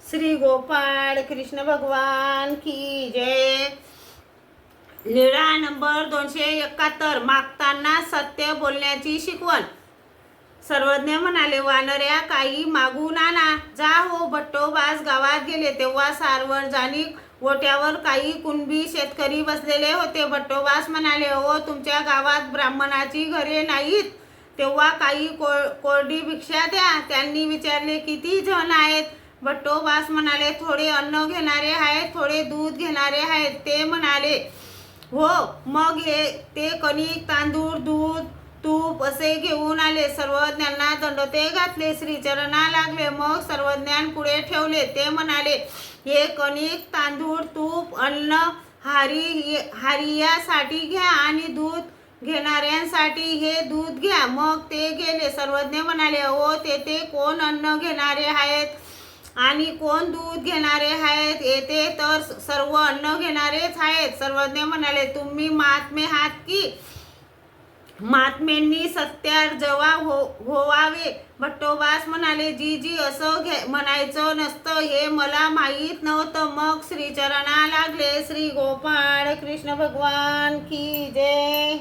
श्री गोपाळ कृष्ण भगवान की जय। लीळा नंबर 271, मागताना सत्य बोलण्याची शिकवण। सर्वज्ञ म्हणाले, वानऱ्या काही मागून आणा। जा हो भट्टोबास गावात गेले तेव्हा सार्वजनिक ओट्यावर काही कुणबी शेतकरी बसलेले होते। भट्टोबास म्हणाले, हो तुमच्या गावात ब्राह्मणाची घरे नाहीत तेव्हा काही कोरडी भिक्षा द्या। त्यांनी विचारले, किती जण आहेत? भट्टोबास म्हणाले, थोडे अन्न घेणारे आहेत, थोडे दूध घेणारे आहेत। ते म्हणाले, हो। मग ते कणिक, तांदूळ, दूध, तूप असे घेऊन आले। सर्वज्ञांना दंडोते घातले, श्रीचरणा लागले, मग सर्वज्ञांपुढे ठेवले। ते म्हणाले, हे कणिक, तांदूळ, तूप, अन्न हारियासाठी घ्या आणि दूध घेणाऱ्यांसाठी हे दूध घ्या। मग ते गेले। सर्वज्ञ म्हणाले, हो तेथे कोण अन्न घेणारे आहेत आणि कोण दूध घेणारे आहेत? येथे तर सर्व अन्न घेणारेच आहेत। सर्वज्ञ म्हणाले, तुम्ही महात्मे आहात की? महात्मेंनी सत्यार्जवा होवावे। भट्टोबास म्हणाले, जी असं म्हणायचं नसतं हे मला माहीत नव्हतं। मग श्रीचरणा लागले। श्री गोपाळ कृष्ण भगवान की जय।